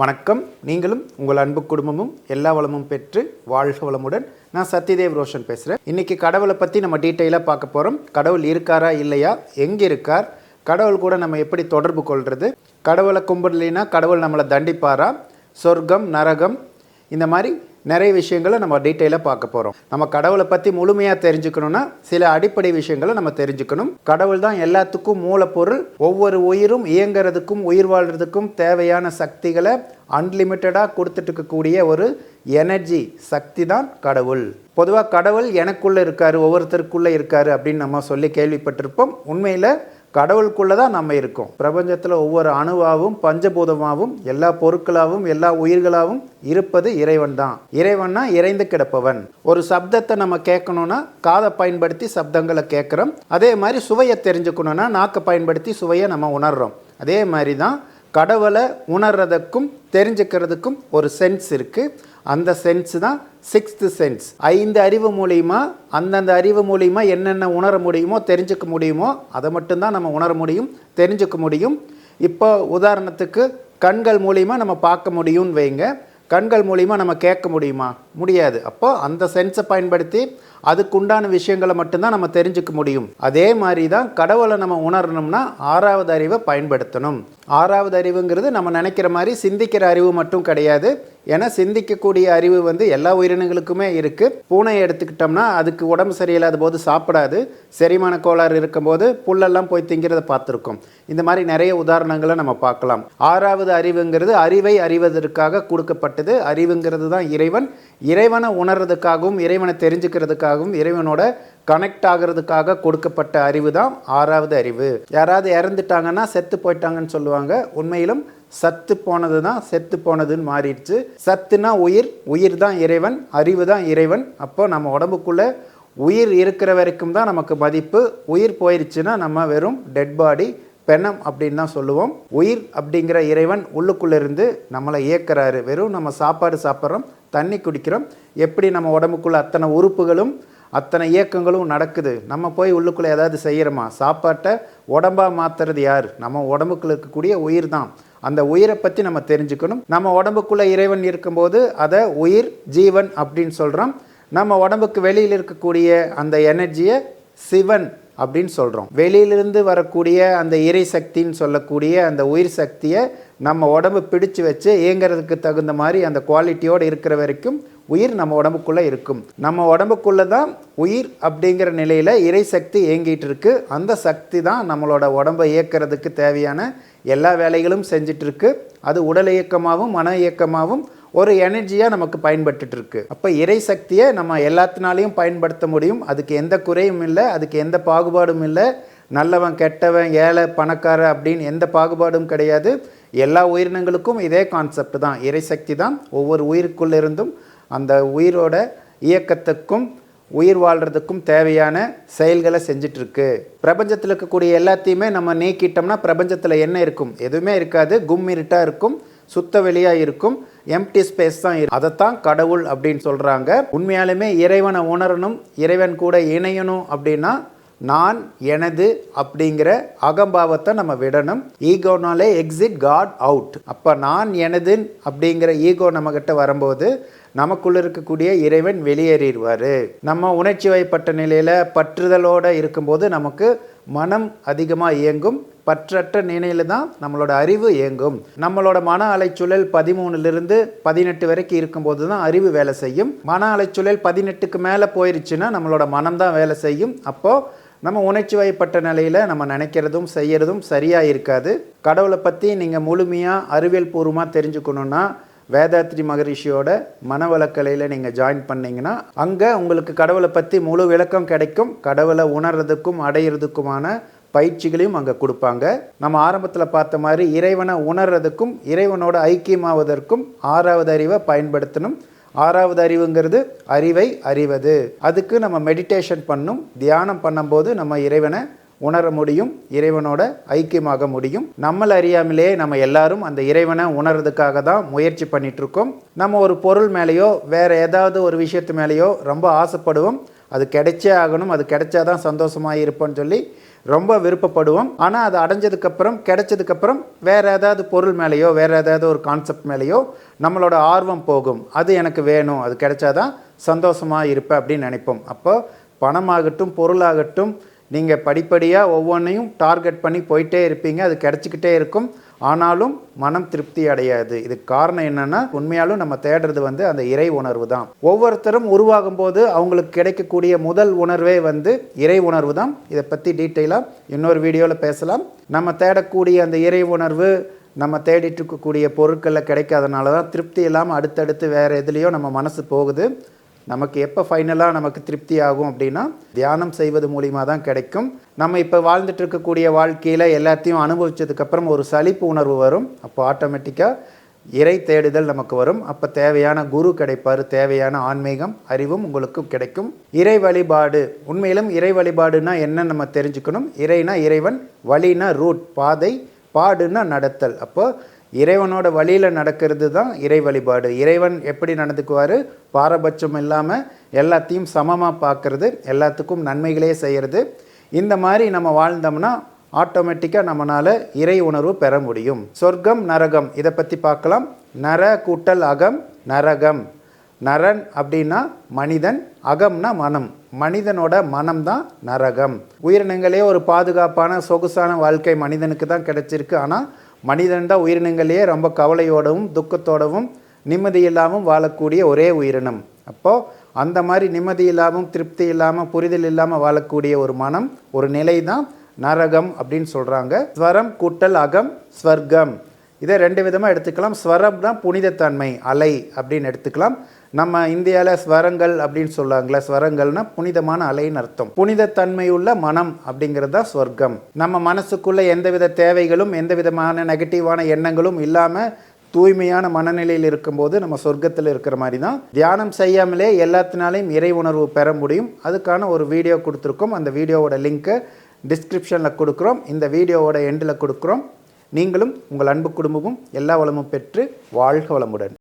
வணக்கம். நீங்களும் உங்கள் அன்பு குடும்பமும் எல்லா வளமும் பெற்று வாழ்க வளமுடன். நான் சத்யதேவ் ரோஷன் பேசுகிறேன். இன்றைக்கி கடவுளை பற்றி நம்ம டீட்டெயிலாக பார்க்க போகிறோம். கடவுள் இருக்காரா இல்லையா, எங்கே இருக்கார், கடவுள் கூட நம்ம எப்படி தொடர்பு கொள்வது, கடவுளை கும்பிடலைன்னா கடவுள் நம்மளை தண்டிப்பாரா, சொர்க்கம் நரகம், இந்த மாதிரி நிறைய விஷயங்களை நம்ம டீட்டெயிலாக பார்க்க போகிறோம். நம்ம கடவுளை பற்றி முழுமையாக தெரிஞ்சுக்கணுன்னா சில அடிப்படை விஷயங்களை நம்ம தெரிஞ்சுக்கணும். கடவுள் தான் எல்லாத்துக்கும் மூலப்பொருள். ஒவ்வொரு உயிரும் இயங்கிறதுக்கும் உயிர் வாழ்கிறதுக்கும் தேவையான சக்திகளை அன்லிமிட்டடாக கொடுத்துட்டு இருக்கக்கூடிய ஒரு எனர்ஜி சக்தி தான் கடவுள். பொதுவாக கடவுள் எனக்குள்ளே இருக்கார், ஒவ்வொருத்தருக்குள்ளே இருக்கார் அப்படின்னு நம்ம சொல்லி கேள்விப்பட்டிருப்போம். உண்மையில் கடவுளுக்குள்ளே தான் நம்ம இருக்கோம். பிரபஞ்சத்தில் ஒவ்வொரு அணுவாகவும் பஞ்சபூதமாகவும் எல்லா பொருட்களாகவும் எல்லா உயிர்களாகவும் இருப்பது இறைவன் தான். இறைவன்னா இறைந்து கிடப்பவன். ஒரு சப்தத்தை நம்ம கேட்கணும்னா காதை பயன்படுத்தி சப்தங்களை கேட்குறோம். அதே மாதிரி சுவையை தெரிஞ்சுக்கணுன்னா நாக்கை பயன்படுத்தி சுவையை நம்ம உணர்கிறோம். அதே மாதிரி தான் கடவுளை உணர்றதுக்கும் தெரிஞ்சுக்கிறதுக்கும் ஒரு சென்ஸ் இருக்குது. அந்த சென்ஸ் தான் சிக்ஸ்த்து சென்ஸ். 5 அறிவு மூலிமா அந்தந்த அறிவு மூலிமா என்னென்ன உணர முடியுமோ தெரிஞ்சுக்க முடியுமோ அதை மட்டும்தான் நம்ம உணர முடியும், தெரிஞ்சுக்க முடியும். இப்போ உதாரணத்துக்கு கண்கள் மூலிமா நம்ம பார்க்க முடியும்னு வைங்க. கண்கள் மூலிமா நம்ம கேட்க முடியுமா? முடியாது. அப்போ அந்த சென்ஸை பயன்படுத்தி அதுக்குண்டான விஷயங்களை மட்டும்தான் நம்ம தெரிஞ்சுக்க முடியும். அதே மாதிரி தான் கடவுளை நம்ம உணரணும்னா 6வது அறிவை பயன்படுத்தணும். 6வது அறிவுங்கிறது நம்ம நினைக்கிற மாதிரி சிந்திக்கிற அறிவு மட்டும் கிடையாது. ஏன்னா சிந்திக்கக்கூடிய அறிவு எல்லா உயிரினங்களுக்குமே இருக்குது. பூனையை எடுத்துக்கிட்டோம்னா அதுக்கு உடம்பு சரியில்லாத போது சாப்பிடாது, செரிமான கோளாறு இருக்கும்போது புல்லெல்லாம் போய் திங்கிறத பார்த்துருக்கோம். இந்த மாதிரி நிறைய உதாரணங்களை நம்ம பார்க்கலாம். 6வது அறிவுங்கிறது அறிவை அறிவதற்காக கொடுக்கப்பட்டது. அறிவுங்கிறது தான் இறைவன். இறைவனை உணர்றதுக்காகவும் இறைவனை தெரிஞ்சுக்கிறதுக்காகவும் இறைவனோட கனெக்ட் ஆகிறதுக்காக கொடுக்கப்பட்ட அறிவு தான் 6வது அறிவு. யாராவது இறந்துட்டாங்கன்னா செத்து போயிட்டாங்கன்னு சொல்லுவாங்க. உண்மையிலும் சத்து போனது தான் செத்து போனதுன்னு மாறிடுச்சு. சத்துனா உயிர், உயிர் தான் இறைவன், அறிவு தான் இறைவன். அப்போ நம்ம உடம்புக்குள்ளே உயிர் இருக்கிற வரைக்கும் தான் நமக்கு மதிப்பு. உயிர் போயிடுச்சுன்னா நம்ம வெறும் டெட் பாடி, பெணம் அப்படின்னு தான் சொல்லுவோம். உயிர் அப்படிங்கிற இறைவன் உள்ளுக்குள்ளே இருந்து நம்மளை இயக்குறாரு. வெறும் நம்ம சாப்பாடு சாப்பிட்றோம், தண்ணி குடிக்கிறோம். எப்படி நம்ம உடம்புக்குள்ளே அத்தனை உறுப்புகளும் அத்தனை இயக்கங்களும் நடக்குது. நம்ம போய் உள்ளுக்குள்ளே ஏதாவது செய்கிறோமா? சாப்பாட்டை உடம்பாக மாற்றுறது யார்? நம்ம உடம்புக்குள்ளே இருக்கக்கூடிய உயிர் தான். அந்த உயிரை பற்றி நம்ம தெரிஞ்சுக்கணும். நம்ம உடம்புக்குள்ளே இறைவன் இருக்கும்போது அதை உயிர் ஜீவன் அப்படின்னு சொல்கிறோம். நம்ம உடம்புக்கு வெளியில் இருக்கக்கூடிய அந்த எனர்ஜியை சிவன் அப்படின்னு சொல்கிறோம். வெளியிலிருந்து வரக்கூடிய அந்த இறை சக்தின்னு சொல்லக்கூடிய அந்த உயிர் சக்தியை நம்ம உடம்பு பிடிச்சு வச்சு இயங்கிறதுக்கு தகுந்த மாதிரி அந்த குவாலிட்டியோடு இருக்கிற வரைக்கும் உயிர் நம்ம உடம்புக்குள்ளே இருக்கும். நம்ம உடம்புக்குள்ளே தான் உயிர் அப்படிங்கிற நிலையில் இறை சக்தி இயங்கிட்டு இருக்கு. அந்த சக்தி தான் நம்மளோட உடம்பை இயக்கிறதுக்கு தேவையான எல்லா வேலைகளும் செஞ்சிட்டு இருக்கு. அது உடல் இயக்கமாகவும் மன இயக்கமாகவும் ஒரு எனர்ஜியாக நமக்கு பயன்பட்டுட்டு இருக்கு. அப்போ இறை சக்தியை நம்ம எல்லாத்தினாலையும் பயன்படுத்த முடியும். அதுக்கு எந்த குறையும் இல்லை, அதுக்கு எந்த பாகுபாடும் இல்லை. நல்லவன் கெட்டவன் ஏழை பணக்கார அப்படின்னு எந்த பாகுபாடும் கிடையாது. எல்லா உயிரினங்களுக்கும் இதே கான்செப்ட் தான். இறை சக்தி தான் ஒவ்வொரு உயிருக்குள்ளிருந்தும் அந்த உயிரோட இயக்கத்துக்கும் உயிர் வாழ்கிறதுக்கும் தேவையான செயல்களை செஞ்சிட்ருக்கு. பிரபஞ்சத்தில் இருக்கக்கூடிய எல்லாத்தையுமே நம்ம நீக்கிட்டோம்னா பிரபஞ்சத்தில் என்ன இருக்கும்? எதுவுமே இருக்காது. கும்மிருட்டாக இருக்கும், சுத்த வெளியாக இருக்கும், எம்டி ஸ்பேஸ் தான் இருக்கும். அதைத்தான் கடவுள் அப்படின்னு சொல்கிறாங்க. உண்மையாலுமே இறைவனை உணரணும், இறைவன் கூட இணையணும் அப்படின்னா நான் எனது அப்படிங்கிற அகம்பாவத்தை நம்ம விடணும். ஈகோனாலே எக்ஸிட் காட் அவுட். அப்போ நான் எனது அப்படிங்கிற ஈகோ நம்மக்கிட்ட வரும்போது நமக்குள்ள இருக்கக்கூடிய இறைவன் வெளியேறிடுவார். நம்ம உணர்ச்சி வயப்பட்ட நிலையில் பற்றுதலோடு இருக்கும்போது நமக்கு மனம் அதிகமாக இயங்கும். பற்றற்ற நிலையில் தான் நம்மளோட அறிவு இயங்கும். நம்மளோட மன அலைச்சூழல் 13லிருந்து 18 வரைக்கும் இருக்கும்போது தான் அறிவு வேலை செய்யும். மன அலைச்சூழல் 18க்கு மேலே போயிருச்சுன்னா நம்மளோட மனம் தான் வேலை செய்யும். அப்போது நம்ம உணர்ச்சி வயப்பட்ட நிலையில் நம்ம நினைக்கிறதும் செய்கிறதும் சரியாக இருக்காது. கடவுளை பற்றி நீங்கள் முழுமையாக அறிவியல் பூர்வமாக தெரிஞ்சுக்கணுன்னா வேதாத்ரி மகரிஷியோட மனவளக்கலையில் நீங்கள் ஜாயின் பண்ணிங்கன்னா அங்கே உங்களுக்கு கடவுளை பற்றி முழு விளக்கம் கிடைக்கும். கடவுளை உணர்றதுக்கும் அடையிறதுக்குமான பயிற்சிகளையும் அங்கே கொடுப்பாங்க. நம்ம ஆரம்பத்தில் பார்த்த மாதிரி இறைவனை உணர்றதுக்கும் இறைவனோட ஐக்கியமாவதற்கும் 6வது அறிவை பயன்படுத்தணும். 6வது அறிவுங்கிறது அறிவை அறிவது. அதுக்கு நம்ம மெடிடேஷன் பண்ணும், தியானம் பண்ணும்போது நம்ம இறைவனை உணர முடியும், இறைவனோட ஐக்கியமாக முடியும். நம்மளை அறியாமலே நம்ம எல்லாரும் அந்த இறைவனை உணர்றதுக்காக தான் முயற்சி பண்ணிகிட்ருக்கோம். நம்ம ஒரு பொருள் மேலேயோ வேறு ஏதாவது ஒரு விஷயத்து மேலேயோ ரொம்ப ஆசைப்படுவோம். அது கிடைச்சே ஆகணும், அது கிடைச்சாதான் சந்தோஷமாக இருப்போன்னு சொல்லி ரொம்ப விருப்பப்படுவோம். ஆனால் அது அடைஞ்சதுக்கப்புறம் கிடைச்சதுக்கப்புறம் வேறு ஏதாவது பொருள் மேலேயோ வேறு ஏதாவது ஒரு கான்செப்ட் மேலேயோ நம்மளோட ஆர்வம் போகும். அது எனக்கு வேணும், அது கிடைச்சாதான் சந்தோஷமாக இருப்பேன் அப்படின்னு நினைப்போம். அப்போ பணமாகட்டும் பொருளாகட்டும் நீங்கள் படிப்படியாக ஒவ்வொன்றையும் டார்கெட் பண்ணி போயிட்டே இருப்பீங்க, அது கிடச்சிக்கிட்டே இருக்கும். ஆனாலும் மனம் திருப்தி அடையாது. இதுக்கு காரணம் என்னென்னா, உண்மையாலும் நம்ம தேடுறது அந்த இறை உணர்வு தான். ஒவ்வொருத்தரும் உருவாகும் போது அவங்களுக்கு கிடைக்கக்கூடிய முதல் உணர்வே இறை உணர்வு தான். இதை பற்றி டீட்டெயிலாக இன்னொரு வீடியோவில் பேசலாம். நம்ம தேடக்கூடிய அந்த இறை உணர்வு நம்ம தேடிட்டு இருக்கக்கூடிய பொருட்களில் கிடைக்காதனால தான் திருப்தி இல்லாமல் அடுத்தடுத்து வேறு எதுலேயோ நம்ம மனசு போகுது. நமக்கு எப்போ ஃபைனலாக நமக்கு திருப்தி ஆகும் அப்படின்னா, தியானம் செய்வது மூலிமா தான் கிடைக்கும். நம்ம இப்போ வாழ்ந்துட்டு இருக்கக்கூடிய வாழ்க்கையில் எல்லாத்தையும் அனுபவித்ததுக்கப்புறம் ஒரு சலிப்பு உணர்வு வரும். அப்போ ஆட்டோமேட்டிக்காக இறை தேடுதல் நமக்கு வரும். அப்போ தேவையான குரு கிடைப்பார், தேவையான ஆன்மீகம் அறிவும் உங்களுக்கு கிடைக்கும். இறை வழிபாடு, உண்மையிலும் இறை வழிபாடுனா என்ன நம்ம தெரிஞ்சுக்கணும். இறைனா இறைவன், வழினா ரூட் பாதை, பாடுனா நடத்தல். அப்போ இறைவனோட வழியில் நடக்கிறது தான் இறை வழிபாடு. இறைவன் எப்படி நடந்துக்குவார், பாரபட்சம் இல்லாமல் எல்லாத்தையும் சமமாக பார்க்குறது, எல்லாத்துக்கும் நன்மைகளே செய்கிறது. இந்த மாதிரி நம்ம வாழ்ந்தோம்னா ஆட்டோமேட்டிக்காக நம்மளால் இறை உணர்வு பெற முடியும். சொர்க்கம் நரகம் இதை பற்றி பார்க்கலாம். நர கூட்டல் அகம் நரகம். நரன் அப்படின்னா மனிதன், அகம்னா மனம். மனிதனோட மனம் தான் நரகம். உயிரினங்களே ஒரு பாதுகாப்பான சொகுசான வாழ்க்கை மனிதனுக்கு தான் கிடைச்சிருக்கு. ஆனால் மனிதன் தான் உயிரினங்களே ரொம்ப கவலையோடவும் துக்கத்தோடவும் நிம்மதி இல்லாமல் வாழக்கூடிய ஒரே உயிரினம். அப்போது அந்த மாதிரி நிம்மதி இல்லாமல் திருப்தி இல்லாமல் புரிதல் இல்லாமல் வாழக்கூடிய ஒரு மனம், ஒரு நிலை தான் நரகம் அப்படின்னு சொல்கிறாங்க. ஸ்வரம் கூட்டல் அகம் ஸ்வர்க்கம். இதை ரெண்டு விதமாக எடுத்துக்கலாம். ஸ்வரம்னா புனிதத்தன்மை, அலை அப்படின்னு எடுத்துக்கலாம். நம்ம இந்தியாவில் ஸ்வரங்கள் அப்படின்னு சொல்லுவாங்களே, ஸ்வரங்கள்னால் புனிதமான அலைன்னு அர்த்தம். புனிதத்தன்மையுள்ள மனம் அப்படிங்கிறது தான் ஸ்வர்க்கம். நம்ம மனசுக்குள்ளே எந்தவித தேவைகளும் எந்த விதமான நெகட்டிவான எண்ணங்களும் இல்லாமல் தூய்மையான மனநிலையில் இருக்கும்போது நம்ம சொர்க்கத்தில் இருக்கிற மாதிரி தான். தியானம் செய்யாமலே எல்லாத்தினாலையும் இறை உணர்வு பெற முடியும். அதுக்கான ஒரு வீடியோ கொடுத்துருக்கோம். அந்த வீடியோவோட லிங்க்கை டிஸ்கிரிப்ஷனில் கொடுக்குறோம், இந்த வீடியோவோட எண்டில் கொடுக்குறோம். நீங்களும் உங்கள் அன்பு குடும்பமும் எல்லா வளமும் பெற்று வாழ்க வளமுடன்.